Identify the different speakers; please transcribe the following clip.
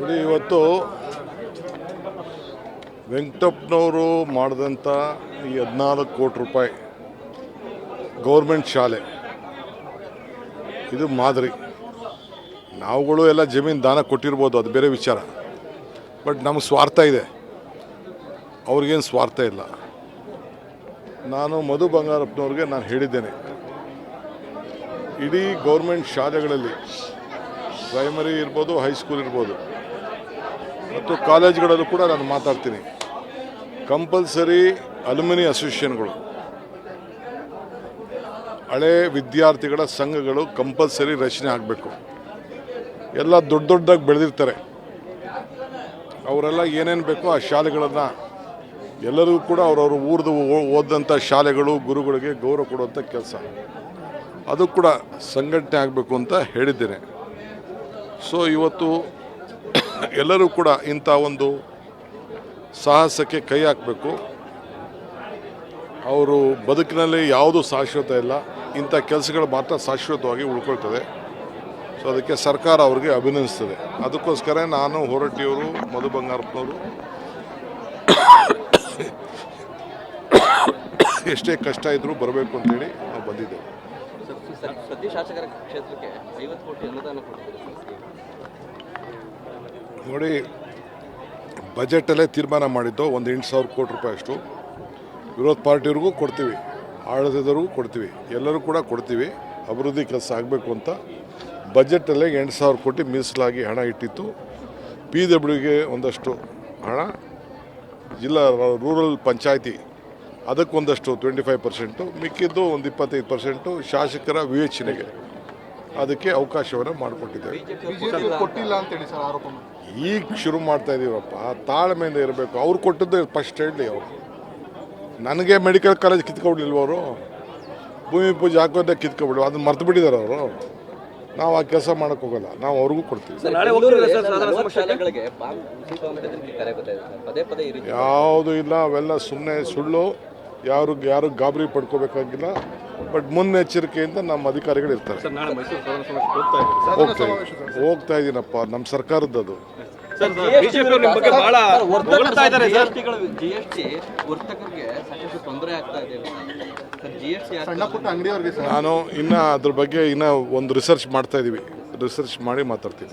Speaker 1: ನೋಡಿ, ಇವತ್ತು ವೆಂಕಟಪ್ಪನವರು ಮಾಡಿದಂಥ ಈ 14 ಕೋಟಿ ರೂಪಾಯಿ ಗೌರ್ಮೆಂಟ್ ಶಾಲೆ ಇದು ಮಾದರಿ. ನಾವುಗಳು ಎಲ್ಲ ಜಮೀನು ದಾನ ಕೊಟ್ಟಿರ್ಬೋದು, ಅದು ಬೇರೆ ವಿಚಾರ. ಬಟ್ ನಮಗೆ ಸ್ವಾರ್ಥ ಇದೆ, ಅವ್ರಿಗೇನು ಸ್ವಾರ್ಥ ಇಲ್ಲ. ನಾನು ಮಧು ಬಂಗಾರಪ್ಪನವ್ರಿಗೆ ನಾನು ಹೇಳಿದ್ದೇನೆ, ಇಡೀ ಗೌರ್ಮೆಂಟ್ ಶಾಲೆಗಳಲ್ಲಿ ಪ್ರೈಮರಿ ಇರ್ಬೋದು, ಹೈಸ್ಕೂಲ್ ಇರ್ಬೋದು ಮತ್ತು ಕಾಲೇಜ್ಗಳಲ್ಲೂ ಕೂಡ ನಾನು ಮಾತಾಡ್ತೀನಿ. ಕಂಪಲ್ಸರಿ ಅಲ್ಯುಮಿನಿ ಅಸೋಸಿಯೇಷನ್ಗಳು, ಹಳೆ ವಿದ್ಯಾರ್ಥಿಗಳ ಸಂಘಗಳು ಕಂಪಲ್ಸರಿ ರಚನೆ ಆಗಬೇಕು. ಎಲ್ಲ ದೊಡ್ಡದಾಗಿ ಬೆಳೆದಿರ್ತಾರೆ, ಅವರೆಲ್ಲ ಏನೇನು ಬೇಕೋ ಆ ಶಾಲೆಗಳನ್ನು ಎಲ್ಲರಿಗೂ ಕೂಡ ಅವ್ರವ್ರ ಊರ್ದು ಓದಂಥ ಶಾಲೆಗಳು ಗುರುಗಳಿಗೆ ಗೌರವ ಕೊಡುವಂಥ ಕೆಲಸ, ಅದು ಕೂಡ ಸಂಘಟನೆ ಆಗಬೇಕು ಅಂತ ಹೇಳಿದ್ದೇನೆ. ಸೊ ಇವತ್ತು ಎಲ್ಲರೂ ಕೂಡ ಇಂಥ ಒಂದು ಸಾಹಸಕ್ಕೆ ಕೈ ಹಾಕಬೇಕು. ಅವರು ಬದುಕಿನಲ್ಲಿ ಯಾವುದೂ ಶಾಶ್ವತ ಇಲ್ಲ, ಇಂಥ ಕೆಲಸಗಳು ಮಾತ್ರ ಶಾಶ್ವತವಾಗಿ ಉಳ್ಕೊಳ್ತದೆ. ಸೊ ಅದಕ್ಕೆ ಸರ್ಕಾರ ಅವ್ರಿಗೆ ಅಭಿನಂದಿಸ್ತದೆ. ಅದಕ್ಕೋಸ್ಕರ ನಾನು ಹೊರಟ್ಟಿಯವರು, ಮಧು ಬಂಗಾರಪ್ಪನವರು ಎಷ್ಟೇ ಕಷ್ಟ ಇದ್ದರೂ ಬರಬೇಕು ಅಂತೇಳಿ ನಾವು ಬಂದಿದ್ದೇವೆ. ನೋಡಿ, ಬಜೆಟಲ್ಲೇ ತೀರ್ಮಾನ ಮಾಡಿದ್ದು ಒಂದು 8,000 ಕೋಟಿ ರೂಪಾಯಿ ಅಷ್ಟು ವಿರೋಧ ಪಾರ್ಟಿಯವ್ರಿಗೂ ಕೊಡ್ತೀವಿ, ಆಡಳಿತದವ್ರಿಗೂ ಕೊಡ್ತೀವಿ, ಎಲ್ಲರೂ ಕೂಡ ಕೊಡ್ತೀವಿ. ಅಭಿವೃದ್ಧಿ ಕೆಲಸ ಆಗಬೇಕು ಅಂತ ಬಜೆಟಲ್ಲೇ 8,000 ಕೋಟಿ ಮೀಸಲಾಗಿ ಹಣ ಇಟ್ಟಿತ್ತು. PWಗೆ ಒಂದಷ್ಟು ಹಣ, ಜಿಲ್ಲಾ ರೂರಲ್ ಪಂಚಾಯಿತಿ ಅದಕ್ಕೊಂದಷ್ಟು 25%, ಮಿಕ್ಕಿದ್ದು ಒಂದು 25% ಶಾಸಕರ ವಿವೇಚನೆಗೆ ಅದಕ್ಕೆ ಅವಕಾಶವನ್ನು ಮಾಡಿಕೊಟ್ಟಿದ್ದೇವೆ. ಈಗ ಶುರು ಮಾಡ್ತಾ ಇದ್ದೀವಪ್ಪ, ತಾಳ್ಮೆಯಿಂದ ಇರಬೇಕು. ಅವ್ರು ಕೊಟ್ಟದ್ದು ಫಸ್ಟ್ ಹೇಳಲಿ. ಅವರು ನನಗೆ ಮೆಡಿಕಲ್ ಕಾಲೇಜ್ ಕಿತ್ಕೊಬಿಡ್ಲಿಲ್ವ, ಅವರು ಭೂಮಿ ಪೂಜೆ ಹಾಕೋದೇ ಕಿತ್ಕೊಬಿಡ್ಲಿ, ಅದನ್ನ ಮರ್ತು ಬಿಟ್ಟಿದ್ದಾರೆ ಅವರು. ನಾವು ಆ ಕೆಲಸ ಮಾಡೋಕ್ಕೆ ಹೋಗಲ್ಲ, ನಾವು ಅವ್ರಿಗೂ ಕೊಡ್ತೀವಿ. ಯಾವುದು ಇಲ್ಲ, ಅವೆಲ್ಲ ಸುಮ್ಮನೆ ಸುಳ್ಳು. ಯಾರು ಗಾಬರಿ ಪಡ್ಕೋಬೇಕಾಗಿಲ್ಲ. ಬಟ್ ಮುನ್ನೆಚ್ಚರಿಕೆಯಿಂದ ನಮ್ಮ ಅಧಿಕಾರಿಗಳು ಇರ್ತಾರೆ. ಹೋಗ್ತಾ ಇದ್ದೀನಪ್ಪ, ನಮ್ಮ ಸರ್ಕಾರದ್ದು. ನಾನು ಇನ್ನು ಅದ್ರ ಬಗ್ಗೆ ಒಂದು ರಿಸರ್ಚ್ ಮಾಡ್ತಾ ಇದ್ದೀವಿ. ರಿಸರ್ಚ್ ಮಾಡಿ ಮಾತಾಡ್ತೀನಿ.